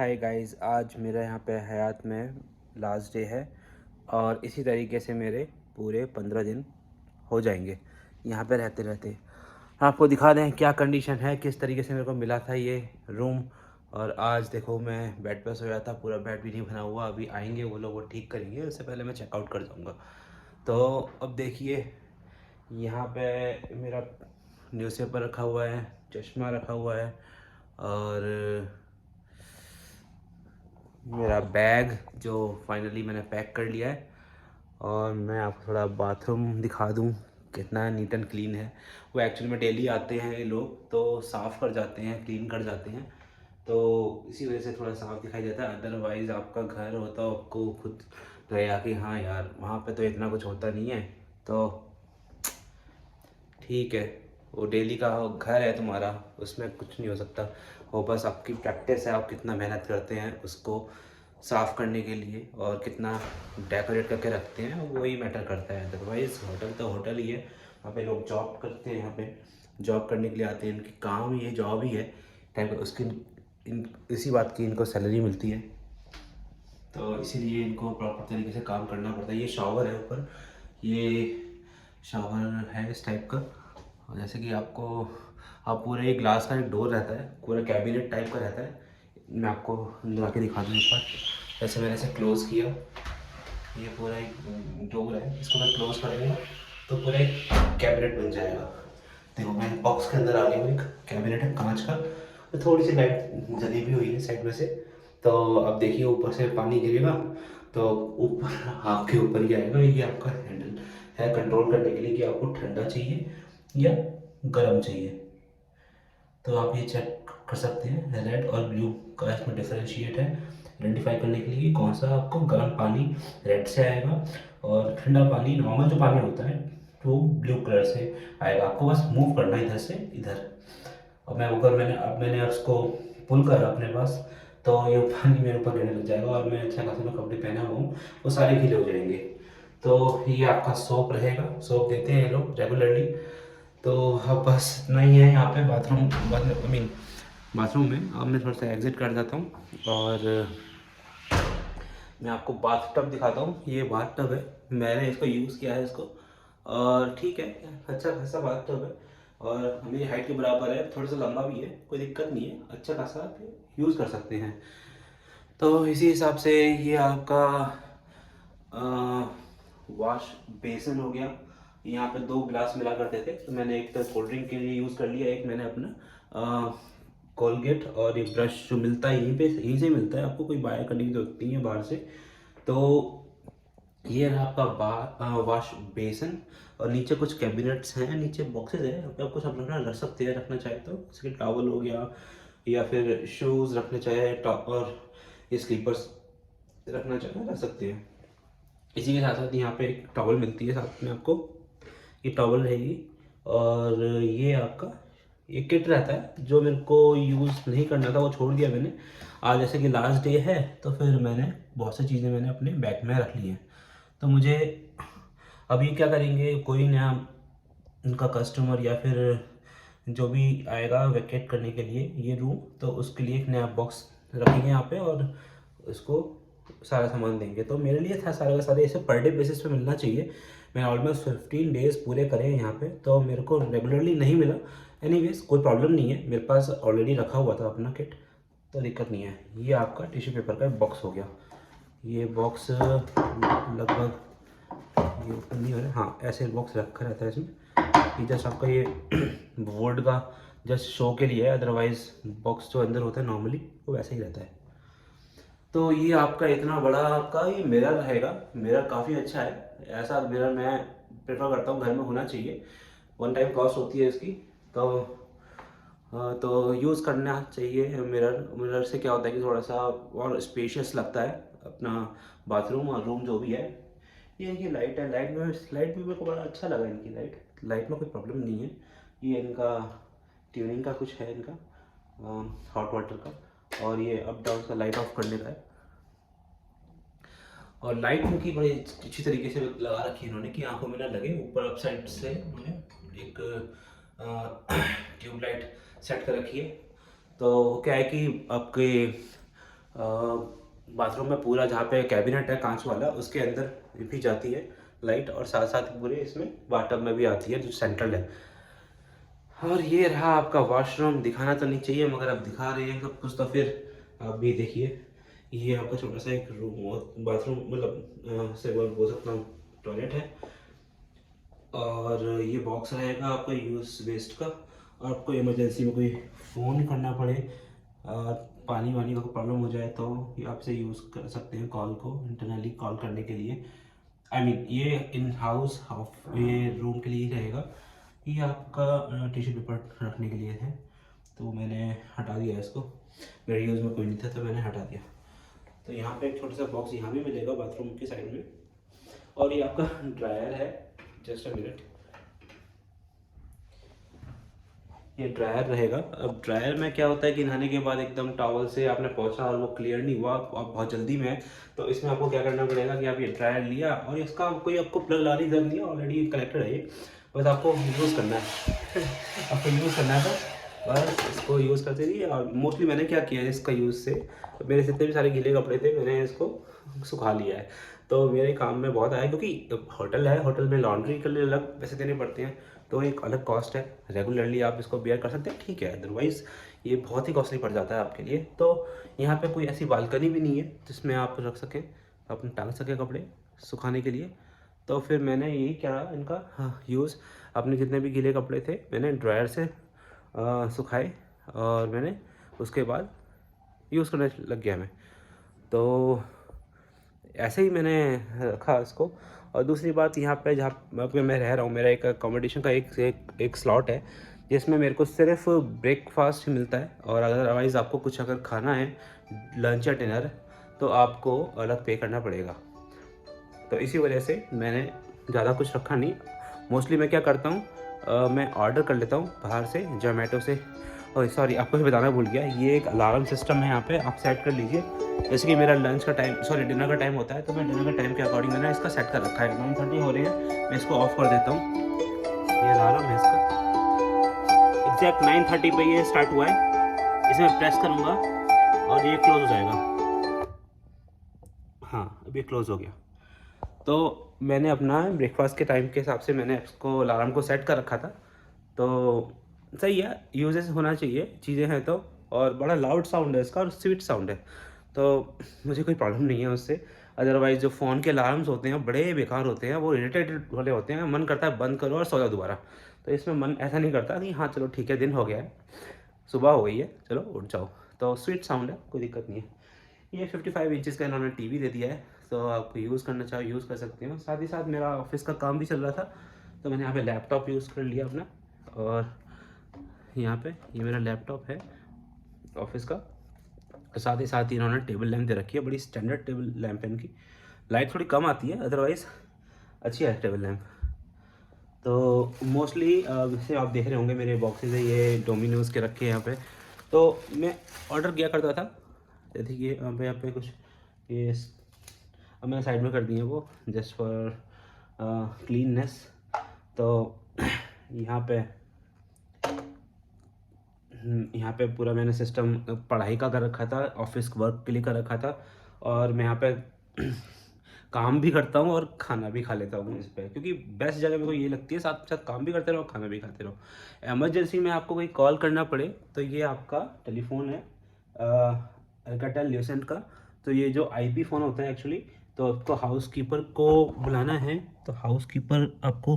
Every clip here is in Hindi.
हाय गाइस, आज मेरा यहाँ पे हयात में लास्ट डे है और इसी तरीके से मेरे पूरे 15 दिन हो जाएंगे यहाँ पे रहते रहते। आपको दिखा दें क्या कंडीशन है, किस तरीके से मेरे को मिला था ये रूम। और आज देखो मैं बेड पर सोया था, पूरा बेड भी नहीं बना हुआ। अभी आएंगे वो लोग, वो ठीक करेंगे, उससे पहले मैं चेकआउट कर जाऊँगा। तो अब देखिए यहाँ पे मेरा न्यूज़पेपर रखा हुआ है, चश्मा रखा हुआ है और मेरा बैग जो फाइनली मैंने पैक कर लिया है। और मैं आपको थोड़ा बाथरूम दिखा दूँ कितना नीट एंड क्लीन है। वो एक्चुअली में डेली आते हैं ये लोग तो साफ़ कर जाते हैं, क्लीन कर जाते हैं, तो इसी वजह से थोड़ा साफ़ दिखाई देता है। अदरवाइज़ आपका घर होता आपको खुद रहेगा कि हाँ यार वहाँ पे तो इतना कुछ होता नहीं है। तो ठीक है, वो डेली का घर है तुम्हारा, उसमें कुछ नहीं हो सकता। वो बस आपकी प्रैक्टिस है, आप कितना मेहनत करते हैं उसको साफ़ करने के लिए और कितना डेकोरेट करके रखते हैं, वही मैटर करता है। अदरवाइज़ होटल तो होटल ही है, वहाँ पे लोग जॉब करते हैं, यहाँ पे जॉब करने के लिए आते हैं, इनकी काम ही है, जॉब ही है टाइप उसकी। इसी बात की इनको सैलरी मिलती है, तो इसीलिए इनको प्रॉपर तरीके से काम करना पड़ता है। ये शॉवर है ऊपर, ये शॉवर है इस टाइप का। और जैसे कि आपको आप पूरे एक ग्लास का एक डोर रहता है, पूरा कैबिनेट टाइप का रहता है। मैं आपको अंदर आके दिखा दूँ एक बार। जैसे मैंने इसे क्लोज़ किया, ये पूरा एक डोर है, इसको मैं क्लोज़ करूँगा तो पूरा एक कैबिनेट बन जाएगा। देखो मैं बॉक्स के अंदर आ गया हूँ, एक कैबिनेट है कांच का, तो थोड़ी सी लाइट जली भी हुई है साइड में से। तो अब देखिए ऊपर से पानी गिरेगा तो ऊपर आपके ऊपर ही आएगा। ये आपका हैंडल है कंट्रोल करने के लिए कि आपको ठंडा चाहिए या गर्म चाहिए। तो आप ये चेक कर सकते हैं, रेड और ब्लू का इसमें डिफरेंशिएट है आइडेंटिफाई करने के लिए कि कौन सा आपको गर्म पानी रेड से आएगा और ठंडा पानी नॉर्मल जो पानी होता है वो ब्लू कलर से आएगा। आपको बस मूव करना है इधर से इधर। अब मैं ऊपर मैंने उसको पुल करा अपने पास, तो ये पानी मेरे ऊपर गिरने लग जाएगा और मैं अच्छा खासा मैं कपड़े पहना हुआ हूँ, वो सारे गीले हो जाएंगे। तो ये आपका सोप रहेगा, सोप देते हैं ये लोग रेगुलरली। तो अब बस इतना ही है यहाँ पे बाथरूम, आई मीन बाथरूम में। अब मैं थोड़ा सा एग्जिट कर जाता हूँ और मैं आपको बाथ टब दिखाता हूँ। ये बाथ टब है, मैंने इसको यूज़ किया है इसको, और ठीक है, अच्छा खासा बाथ टब है और मेरी हाइट के बराबर है, थोड़ा सा लंबा भी है, कोई दिक्कत नहीं है, अच्छा खासा यूज़ कर सकते हैं। तो इसी हिसाब से ये आपका वॉश बेसिन हो गया। यहाँ पे दो ग्लास मिला करते थे, तो मैंने एक तो कोल्ड ड्रिंक के लिए यूज़ कर लिया, एक मैंने अपना कोलगेट और ये ब्रश जो मिलता है यहीं पे, यहीं से मिलता है, आपको कोई बाय करने की जरूरत नहीं है बाहर से। तो ये रहा आपका वॉश बेसिन। और नीचे कुछ कैबिनेट्स हैं, नीचे बॉक्सेस हैं, यहाँ पे आप कुछ अपना रख सकते हैं, रखना चाहे तो, जैसे कि टॉवल हो गया या फिर शूज़ रखने चाहे, टॉप और ये स्लीपर्स रखना चाहे रख सकते हैं। इसी के साथ साथ यहाँ पे एक टॉवल मिलती है साथ में आपको, ये टॉवल रहेगी। और ये आपका ये किट रहता है जो मेरे को यूज़ नहीं करना था, वो छोड़ दिया मैंने। आज जैसे कि लास्ट डे है तो फिर मैंने बहुत सी चीज़ें मैंने अपने बैग में रख ली हैं। तो मुझे अभी क्या करेंगे, कोई नया उनका कस्टमर या फिर जो भी आएगा वेकेट करने के लिए ये रूम, तो उसके लिए एक नया बॉक्स रखेंगे यहाँ पे और उसको सारा सामान देंगे। तो मेरे लिए था सारे का सारे ऐसे पर डे बेसिस पे मिलना चाहिए। मैंने ऑलमोस्ट 15 डेज़ पूरे करे हैं यहाँ पे, तो मेरे को रेगुलरली नहीं मिला। एनीवेज कोई प्रॉब्लम नहीं है, मेरे पास ऑलरेडी रखा हुआ था अपना किट, तो दिक्कत नहीं है। ये आपका टिश्यू पेपर का बॉक्स हो गया। ये बॉक्स लगभग ये ओपन नहीं हो रहा है, हाँ ऐसे बॉक्स रखा रहता है इसमें। ये जस्ट आपका ये बोर्ड का जस्ट शो के लिए है, अदरवाइज बॉक्स जो अंदर होता है नॉर्मली वो वैसे ही रहता है। तो ये आपका इतना बड़ा आपका ये मिरर रहेगा। मिरर काफ़ी अच्छा है, ऐसा मिरर मैं प्रेफर करता हूँ घर में होना चाहिए। वन टाइम कॉस्ट होती है इसकी, तो तो यूज़ करना चाहिए। मिरर मिरर से क्या होता है कि थोड़ा सा और स्पेशियस लगता है अपना बाथरूम और रूम जो भी है। ये इनकी लाइट है, लाइट भी मेरे को बड़ा अच्छा लगा। इनकी लाइट में कोई प्रॉब्लम नहीं है। ये इनका ट्यूनिंग का कुछ है इनका हॉट वाटर का, और ये अप डाउन का लाइट ऑफ करने का है। और लाइट इनकी बड़ी अच्छी तरीके से लगा रखी है इन्होंने कि आंखों में ना लगे। ऊपर अप साइड से उन्होंने एक ट्यूब लाइट सेट कर रखी है। तो क्या है कि आपके बाथरूम में पूरा जहाँ पे कैबिनेट है कांच वाला उसके अंदर भी जाती है लाइट, और साथ साथ पूरे इसमें बाटम में भी आती है जो सेंट्रल है। और ये रहा आपका वॉशरूम। दिखाना तो नहीं चाहिए मगर अब दिखा रहे हैं सब कुछ, तो फिर आप भी देखिए। ये आपका छोटा सा एक रूम बाथरूम मतलब से बोल सकता हूँ टॉयलेट है। और ये बॉक्स रहेगा आपका यूज़ वेस्ट का, और आपको इमरजेंसी में कोई फ़ोन करना पड़े, और पानी वानी का प्रॉब्लम हो जाए तो ये आपसे यूज़ कर सकते हैं कॉल को, इंटरनली कॉल करने के लिए। आई मीन ये इन हाउस ये रूम के लिए ही रहेगा। ये आपका टिश्यू पेपर रखने के लिए है, तो मैंने हटा दिया इसको, मेरे यूज़ में कोई नहीं था तो मैंने हटा दिया। तो यहाँ पे एक छोटा सा बॉक्स यहाँ भी मिलेगा बाथरूम के साइड में। और ये आपका ड्रायर है, जस्ट अ मिनट, ये ड्रायर रहेगा। अब ड्रायर में क्या होता है कि नहाने के बाद एकदम टॉवल से आपने पोंछा और वो क्लियर नहीं हुआ, आप बहुत जल्दी में है, तो इसमें आपको क्या करना पड़ेगा कि आप ये ड्रायर लिया, और इसका कोई आपको प्लग लाने की जरूरत नहीं है, ऑलरेडी कनेक्टेड है ये, बस आपको यूज़ करना है आपको यूज़ करना है, तो बस इसको यूज़ करते रहिए। और मोस्टली मैंने क्या किया है इसका यूज़ से, मेरे जितने भी सारे गीले कपड़े थे मैंने इसको सुखा लिया है, तो मेरे काम में बहुत आया, क्योंकि होटल है, होटल में लॉन्ड्री के लिए अलग पैसे देने पड़ते हैं, तो एक अलग कॉस्ट है। रेगुलरली आप इसको बेयर कर सकते हैं, ठीक है, अदरवाइज़ ये बहुत ही कॉस्टली पड़ जाता है आपके लिए। तो यहाँ पे कोई ऐसी बालकनी भी नहीं है जिसमें आप रख सकें, अपने टांग सकें कपड़े सुखाने के लिए। तो फिर मैंने यही क्या इनका यूज़, अपने जितने भी गीले कपड़े थे मैंने ड्रायर से सुखाए, और मैंने उसके बाद यूज़ करने लग गया मैं। तो ऐसे ही मैंने रखा इसको। और दूसरी बात, यहाँ पे जहाँ पे मैं रह रहा हूँ, मेरा एक अकोमोडेशन का एक स्लॉट है जिसमें मेरे को सिर्फ ब्रेकफास्ट ही मिलता है, और अदरवाइज़ आपको कुछ अगर खाना है लंच या डिनर तो आपको अलग पे करना पड़ेगा। तो इसी वजह से मैंने ज़्यादा कुछ रखा नहीं। मोस्टली मैं क्या करता हूँ, मैं ऑर्डर कर लेता हूँ बाहर से, जोमेटो से। और सॉरी, आपको भी बताना भूल गया, ये एक अलार्म सिस्टम है यहाँ पे, आप सेट कर लीजिए। जैसे कि मेरा लंच का टाइम, सॉरी डिनर का टाइम होता है, तो मैं डिनर का टाइम के अकॉर्डिंग मैंने इसका सेट कर रखा है। 9:30 हो रही है, मैं इसको ऑफ कर देता हूँ। ये अलार्म है इसका, एग्जैक्ट 9:30 पे ये स्टार्ट हुआ है। इसे मैं प्रेस करूँगा और ये क्लोज हो जाएगा। हाँ, अब ये क्लोज हो गया। तो मैंने अपना ब्रेकफास्ट के टाइम के हिसाब से मैंने इसको अलार्म को सेट कर रखा था। तो सही है, यूजेस होना चाहिए, चीज़ें हैं तो। और बड़ा लाउड साउंड है इसका और स्वीट साउंड है, तो मुझे कोई प्रॉब्लम नहीं है उससे। अदरवाइज़ जो फ़ोन के अलार्म्स होते हैं बड़े बेकार होते हैं, वो इरिटेटेड वाले होते हैं, मन करता है बंद करो और सो जाओ दोबारा। तो इसमें मन ऐसा नहीं करता कि हाँ चलो ठीक है, दिन हो गया है, सुबह हो गई है, चलो उठ जाओ। तो स्वीट साउंड है, कोई दिक्कत नहीं है। ये 55 इंचज़ का इन्होंने टीवी दे दिया है, तो आप यूज़ करना चाहो यूज़ कर सकते हो। साथ ही साथ मेरा ऑफिस का काम भी चल रहा था, तो मैंने यहाँ पे लैपटॉप यूज़ कर लिया अपना। और यहाँ पे ये मेरा लैपटॉप है ऑफिस का। और साथ ही साथ इन्होंने टेबल लैंप दे रखी है, बड़ी स्टैंडर्ड टेबल लैंप है इनकी। लाइट थोड़ी कम आती है, अदरवाइज़ अच्छी है टेबल लैंप। तो मोस्टली जैसे आप देख रहे होंगे मेरे बॉक्सेस है, ये डोमिनोज़ के रखे हैं यहाँ पे। तो मैं ऑर्डर किया करता था, जैसे कि यहाँ पे कुछ ये अब मैंने साइड में कर दिए वो जस्ट फॉर क्लीननेस। तो यहाँ पे पूरा मैंने सिस्टम पढ़ाई का कर रखा था, ऑफिस वर्क के लिए कर रखा था। और मैं यहाँ पे काम भी करता हूँ और खाना भी खा लेता हूँ इस पर, क्योंकि बेस्ट जगह मेरे को ये लगती है, साथ साथ काम भी करते रहो खाना भी खाते रहो। इमरजेंसी में आपको कोई कॉल करना पड़े तो ये आपका टेलीफोन है अल्काटेल ल्यूसेंट का। तो ये जो आईपी फ़ोन होता है एक्चुअली, तो आपको हाउसकीपर को बुलाना है तो हाउसकीपर आपको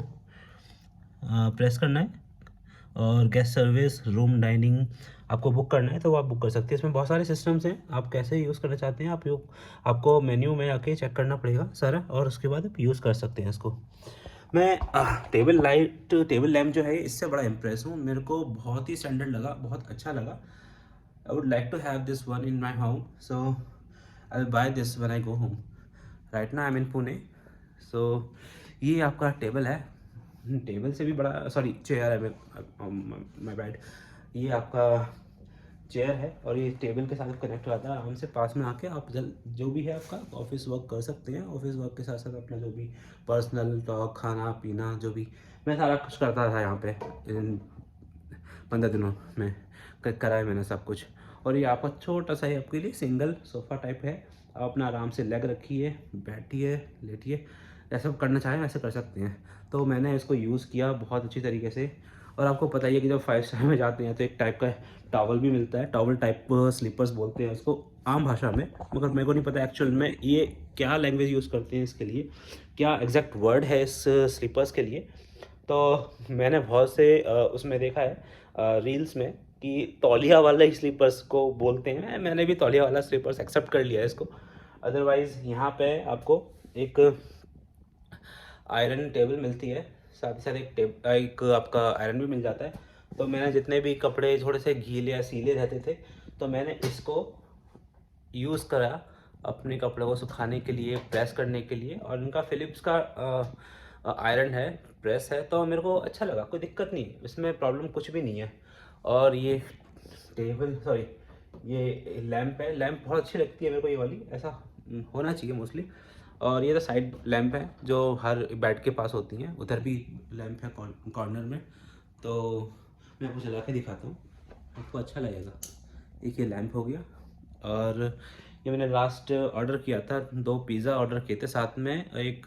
प्रेस करना है, और गेस्ट सर्विस, रूम डाइनिंग आपको बुक करना है तो आप बुक कर सकते हैं। इसमें बहुत सारे सिस्टम्स हैं, आप कैसे यूज़ करना चाहते हैं आपको मेन्यू में आके चेक करना पड़ेगा सारा, और उसके बाद आप यूज़ कर सकते हैं इसको। मैं टेबल लैम्प जो है इससे बड़ा इम्प्रेस हूँ, मेरे को बहुत ही स्टैंडर्ड लगा, बहुत अच्छा लगा। I would like to have this one in my home, so I will buy this when I go home. Right now I am in Pune. So ये आपका टेबल है, टेबल से भी बड़ा, सॉरी चेयर है, माय बैड। ये आपका चेयर है और ये टेबल के साथ कनेक्ट हो जाता है आराम से। पास में आके आप जो भी है आपका ऑफिस वर्क कर सकते हैं। ऑफिस वर्क के साथ साथ अपना जो भी पर्सनल टॉक, खाना पीना, जो भी मैं सारा कुछ करता था यहाँ पे इन 15 दिनों में करा है मैंने सब कुछ। और ये आपका छोटा सा है, आपके लिए सिंगल सोफ़ा टाइप है। आप अपना आराम से लेग रखिए, बैठिए, लेटिए, जैसा आप करना चाहें वैसे कर सकते हैं। तो मैंने इसको यूज़ किया बहुत अच्छी तरीके से। और आपको पता ही है कि जब 5 स्टार में जाते हैं तो एक टाइप का टॉवल भी मिलता है, टॉवल टाइप स्लीपर्स बोलते हैं उसको आम भाषा में, मगर मेरे को नहीं पता एक्चुअल में ये क्या लैंग्वेज यूज़ करते हैं इसके लिए, क्या एग्जैक्ट वर्ड है इस स्लीपर्स के लिए। तो मैंने बहुत से उसमें देखा है रील्स में कि तौलिया वाला स्लीपर्स को बोलते हैं। मैंने भी तौलिया वाला स्लीपर्स एक्सेप्ट कर लिया है इसको। अदरवाइज़ यहाँ पे आपको एक आयरन टेबल मिलती है, साथ ही साथ एक आपका आयरन भी मिल जाता है। तो मैंने जितने भी कपड़े थोड़े से गीले या सीले रहते थे तो मैंने इसको यूज़ करा अपने कपड़ों को सुखाने के लिए, प्रेस करने के लिए। और इनका फ़िलिप्स का आयरन है, प्रेस है, तो मेरे को अच्छा लगा, कोई दिक्कत नहीं है इसमें, प्रॉब्लम कुछ भी नहीं है। और ये टेबल, सॉरी, ये लैंप है, लैंप बहुत अच्छी लगती है मेरे को ये वाली, ऐसा होना चाहिए मोस्टली। और ये तो साइड लैंप है जो हर बेड के पास होती हैं, उधर भी लैंप है कॉर्नर में। तो मैं आपको चला के दिखाता हूँ, आपको अच्छा लगेगा। एक ये लैंप हो गया। और ये मैंने लास्ट ऑर्डर किया था, 2 पिज़्ज़ा ऑर्डर किए थे, साथ में एक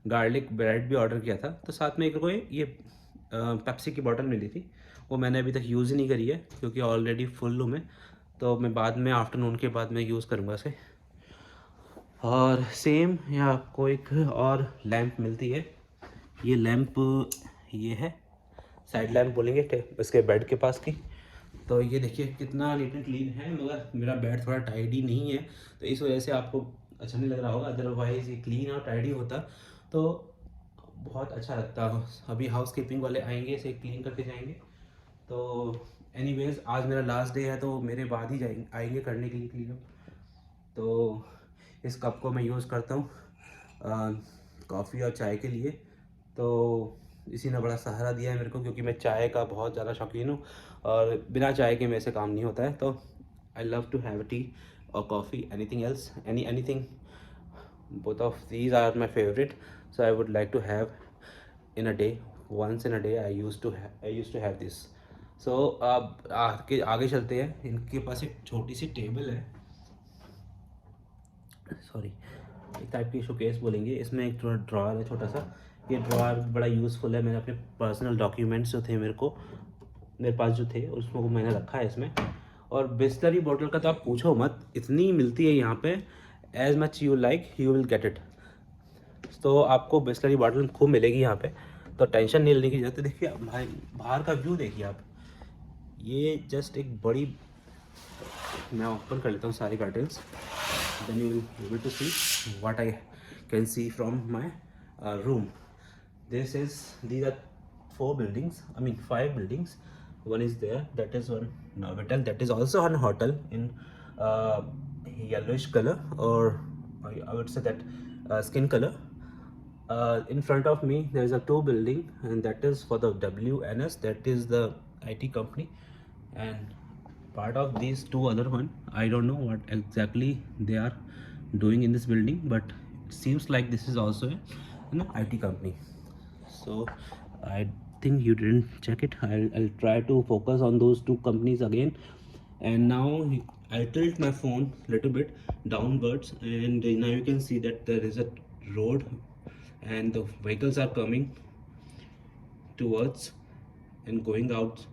गार्लिक ब्रेड भी ऑर्डर किया था। तो साथ में एक को ये पेप्सी की बोतल मिली थी, वो मैंने अभी तक यूज़ ही नहीं करी है क्योंकि ऑलरेडी फुल हूँ मैं। तो मैं बाद में आफ्टरनून के बाद मैं यूज़ करूँगा इसे। और सेम यहाँ आपको एक और लैंप मिलती है। ये लैंप ये है, साइड लैंप बोलेंगे इसके बेड के पास की। तो ये देखिए कितना नीट एंड क्लीन है, मगर मेरा बेड थोड़ा टाइडी नहीं है तो इस वजह से आपको अच्छा नहीं लग रहा होगा। अदरवाइज़ ये क्लीन और टाइडी होता तो बहुत अच्छा लगता। अभी हाउस कीपिंग वाले आएंगे, इसे क्लीन करके जाएंगे। तो एनीवेज़ आज मेरा लास्ट डे है तो मेरे बाद ही आएंगे करने के लिए क्लीन अप। तो इस कप को मैं यूज़ करता हूँ कॉफ़ी और चाय के लिए। तो इसी ने बड़ा सहारा दिया है मेरे को, क्योंकि मैं चाय का बहुत ज़्यादा शौकीन हूँ और बिना चाय के मेरे से काम नहीं होता है। तो I love to have tea और coffee, anything else, anything, both of these are my favorite. So I would like to have in a day, once in a day I used to have this. So अब आगे चलते हैं। इनके पास एक छोटी सी टेबल है, सॉरी, एक टाइप की शोकेस बोलेंगे। इसमें एक थोड़ा ड्रॉअर है छोटा सा। ये ड्रॉअर बड़ा यूज़फुल है। मैंने अपने पर्सनल डॉक्यूमेंट्स जो थे मेरे पास जो थे उसको मैंने रखा है इसमें। और बिस्लरी बोतल का तो आप पूछो मत, इतनी मिलती है यहाँ पे, as much you like you will get it. तो आपको बिस्लरी बॉटल खूब मिलेगी यहाँ पे, तो टेंशन नहीं लेने की जरूरत है। देखिए भाई बाहर का व्यू देखिए आप, ये जस्ट एक बड़ी, मैं ओपन कर लेता हूँ सारी curtains, then you will be able to see what I can see from my room. These are 4 buildings, I mean 5 buildings. One is there, that is one Novotel, that is also an hotel in yellowish color, or I would say that skin color. In front of me there is a 2 building, and that is for the WNS, that is the IT company. And part of these 2 other one, I don't know what exactly they are doing in this building, but it seems like this is also an IT company. So I think you didn't check it. I'll try to focus on those 2 companies again. And now I tilt my phone a little bit downwards, and now you can see that there is a road and the vehicles are coming towards and going out.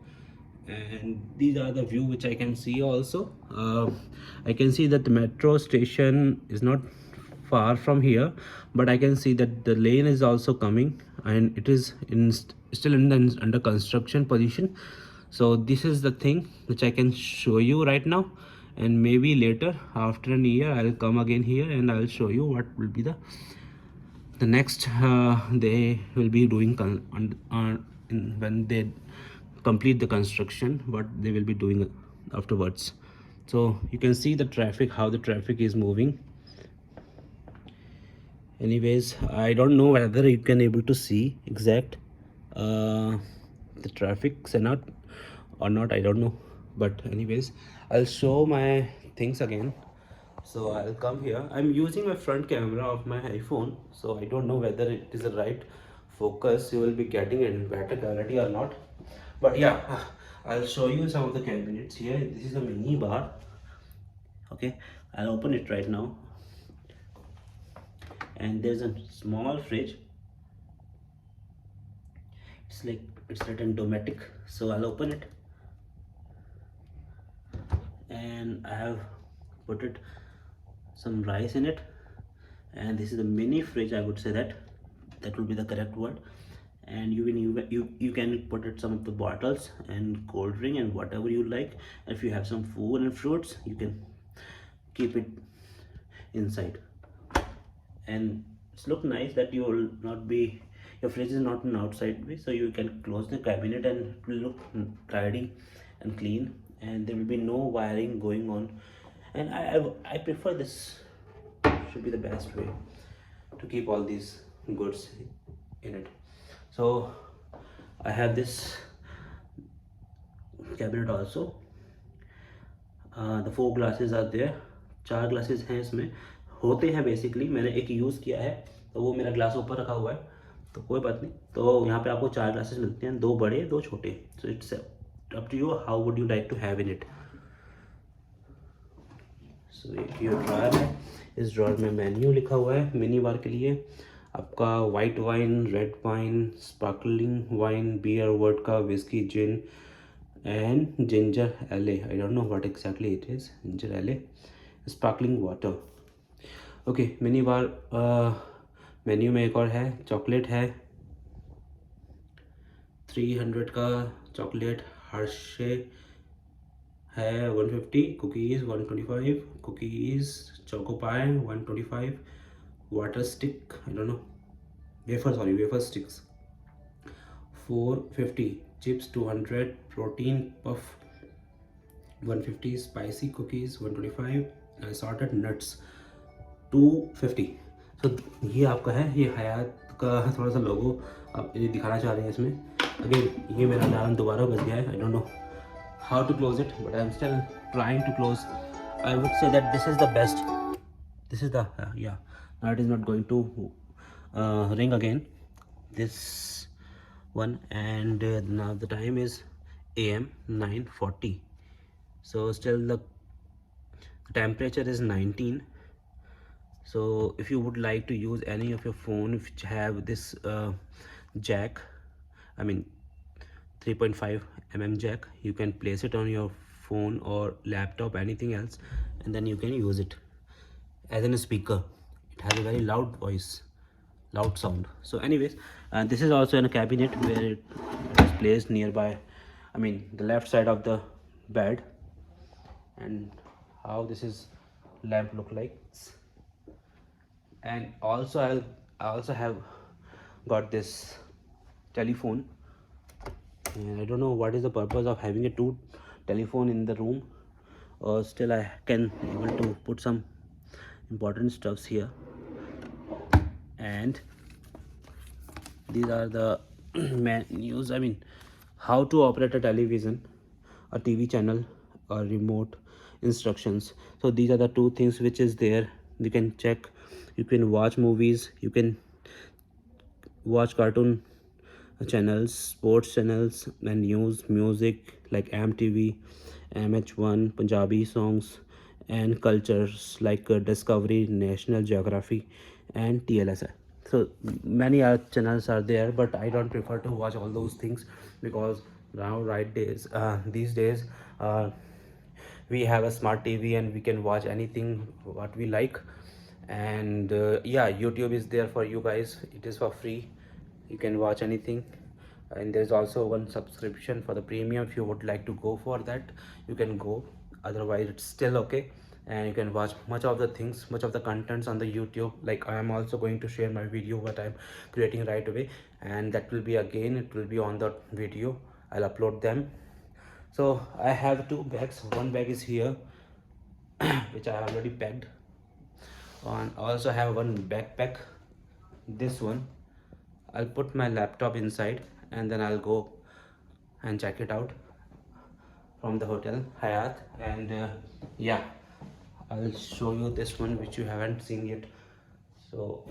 And these are the view which I can see also. I can see that the metro station is not far from here, but I can see that the lane is also coming, and it is still in the under construction position. So this is the thing which I can show you right now, and maybe later after a year I'll come again here and I'll show you what will be the next they will be doing when they complete the construction, what they will be doing afterwards. So you can see the traffic, how the traffic is moving. Anyways, I don't know whether you can able to see exact the traffic or not, I don't know. But anyways, I'll show my things again. So I'll come here. I'm using my front camera of my iPhone, so I don't know whether it is the right focus you will be getting in better clarity or not. But yeah, I'll show you some of the cabinets here. This is a mini bar. Okay, I'll open it right now. And there's a small fridge. It's written Dometic. So I'll open it. And I have put it some rice in it. And this is a mini fridge, I would say that will be the correct word. And you can put it some of the bottles and cold drink and whatever you like. If you have some food and fruits, you can keep it inside. And it's look nice that you will not be, your fridge is not an outside way, so you can close the cabinet and it will look tidy and clean, and there will be no wiring going on. And I prefer this, should be the best way to keep all these goods in it. So I have this cabinet also. The 4 glasses are there. 4 glasses हैं इसमें, होते हैं बेसिकली, मैंने एक यूज़ किया है तो वो मेरा ग्लास ऊपर रखा हुआ है, तो कोई बात नहीं। तो यहाँ पे आपको 4 ग्लासेस मिलते हैं, 2 बड़े 2 छोटे। So it's up to you how would you like to have in it. So ये ड्रॉयर है, इस ड्रॉयर में मेन्यू लिखा हुआ है मिनी बार के लिए। आपका white wine, red wine, sparkling wine, beer, vodka, whisky, gin and ginger ale. I don't know what exactly it is. Ginger ale, sparkling water. Okay, mini bar menu में एक और है, चॉकलेट है 300 का चॉकलेट, हर्शे है 150, cookies 125, cookies choco pi 125, water stick, I don't no, wafer sticks 450, chips 200, protein puff 150, spicy cookies 125, assorted nuts 250। तो ये आपका है, ये हयात का थोड़ा सा लोगो आप ये दिखाना चाह रहे हैं इसमें। अगेन ये मेरा अलार्म दोबारा बज गया है, I don't know how to close it but I am still trying to close. I would say that this is the best, this is the yeah now it is not going to ring again this one, and now the time is AM 9:40, so still the temperature is 19. So if you would like to use any of your phone which have this jack, I mean 3.5 mm jack, you can place it on your phone or laptop, anything else, and then you can use it as in a speaker. It has a very loud voice, loud sound. So anyways, this is also in a cabinet where it is placed nearby, I mean the left side of the bed. And how this is lamp look like. And also I also have got this telephone, and I don't know what is the purpose of having a 2 telephone in the room, or still I can able to put some important stuffs here. And these are the menus, I mean how to operate a television, a TV channel, or remote instructions. So these are the 2 things which is there. You can check, you can watch movies, you can watch cartoon channels, sports channels, and news, music like MTV, MH1, Punjabi songs, and cultures like Discovery, National Geography, and TLSI. So many other channels are there, but I don't prefer to watch all those things because now these days we have a smart TV and we can watch anything what we like. And yeah, YouTube is there for you guys, it is for free, you can watch anything. And there's also one subscription for the premium. If you would like to go for that, you can go, otherwise it's still okay. And you can watch much of the things, much of the contents on the YouTube. Like I am also going to share my video what I'm creating right away, and that will be again, it will be on the video, I'll upload them. So I have 2 bags, one bag is here which I already packed on. I also have one backpack, this one, I'll put my laptop inside and then I'll go and check it out from the hotel Hyatt. And yeah, I'll show you this one which you haven't seen yet. So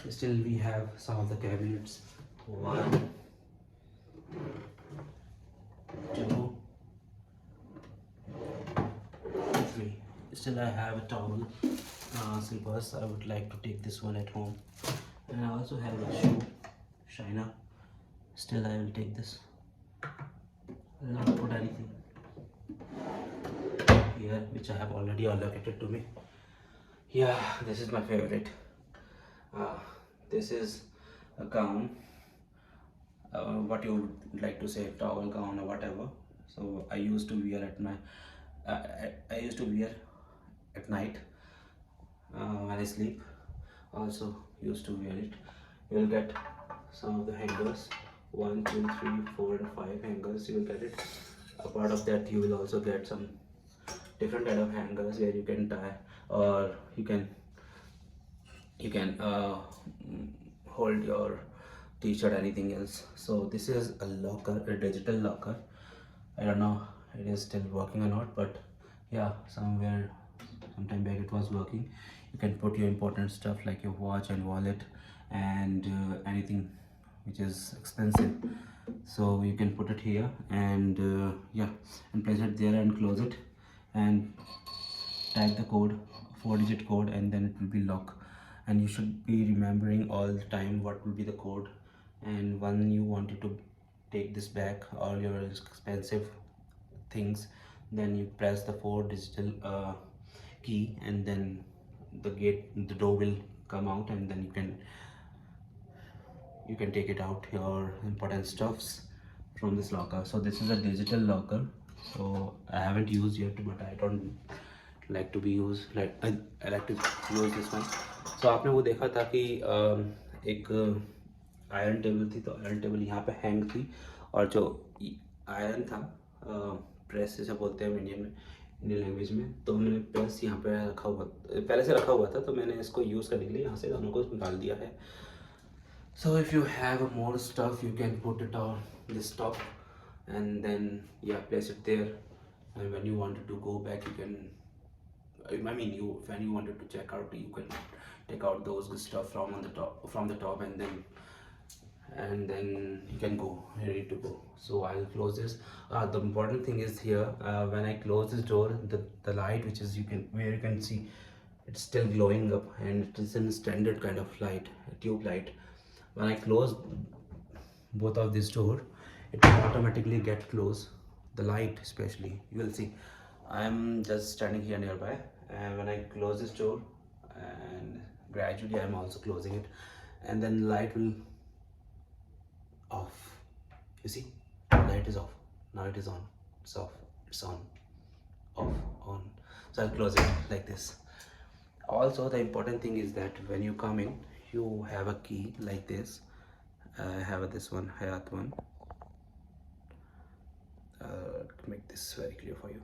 still we have some of the cabinets, 1, 2, still I have a towel, slippers. I would like to take this one at home, and I also have a shoe shiner. Still I will take this. I will not put anything here which I have already allocated to me. Yeah, this is my favorite. uh, this is a gown, what you would like to say, towel, gown, or whatever. So I used to wear at my I used to wear at night when I sleep. Also used to wear it. You will get some of the hangers, 1 2 3 4 and 5 hangers. You will get it. A part of that you will also get some different kind of hangers where you can tie, or you can hold your t-shirt, anything else. So this is a locker, a digital locker. I don't know it is still working or not, but yeah, sometime back it was working. You can put your important stuff like your watch and wallet and anything which is expensive, so you can put it here and yeah, and place it there and close it and type the code, 4-digit code, and then it will be lock. And you should be remembering all the time what will be the code, and when you wanted to take this back, all your expensive things, then you press the 4 digital key, and then the door will come out, and then you can take it out, your important stuffs from this locker. So this is a digital locker, so I haven't used yet, but I don't like to be used, like I like to use this one. So आपने वो देखा था कि एक आयरन टेबल थी, तो आयरन टेबल यहाँ पे हैंग थी, और जो आयरन था, प्रेस जैसे बोलते हैं इंडियन लैंग्वेज में, तो मैंने प्रेस यहाँ पे रखा हुआ, पहले से रखा हुआ था, तो मैंने इसको यूज़ करने के लिए यहाँ से दोनों को निकाल दिया है. So if you have more stuff, you can put it on this top, and then yeah, place it there, and when you wanted to go back, you can, I mean, when you wanted to check out, you can take out those good stuff from the top, and then you can go, ready to go. So I'll close this. The important thing is here, when I close this door, the light which is where you can see, it's still glowing up, and it is a standard kind of light, a tube light. When I close both of this door, it will automatically get closed. The light especially, you will see I'm just standing here nearby, and when I close this door, and gradually I'm also closing it, and then light will off. You see, light is off. Now it is on. It's off. It's on. Off. On. So I'll close it like this. Also, the important thing is that when you come in, you have a key like this. I have this one, Hayat one. Make this very clear for you.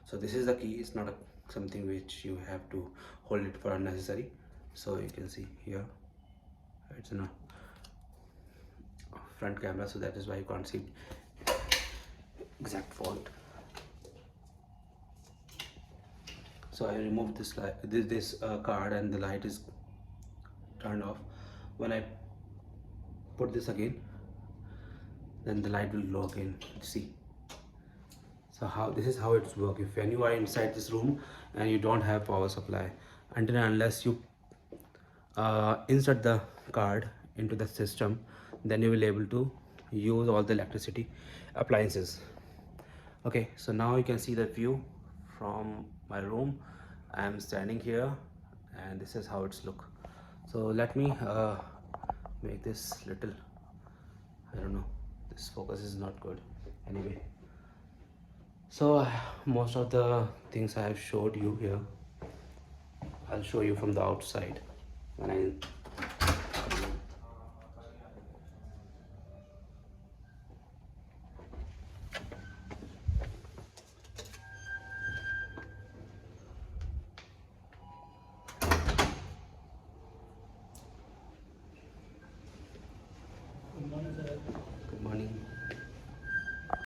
So this is the key. It's not something which you have to hold it for unnecessary. So you can see here, it's in a front camera, so that is why you can't see exact font. So I removed this card, and the light is turned off. When I put this again, then the light will glow again. See. So this is how it's work. If when you are inside this room and you don't have power supply, until and unless you insert the card into the system, then you will able to use all the electricity appliances. Okay, so now you can see the view from my room. I am standing here, and this is how it's look. So let me make this little, I don't know, this focus is not good. Anyway, so most of the things I have showed you here, I'll show you from the outside when I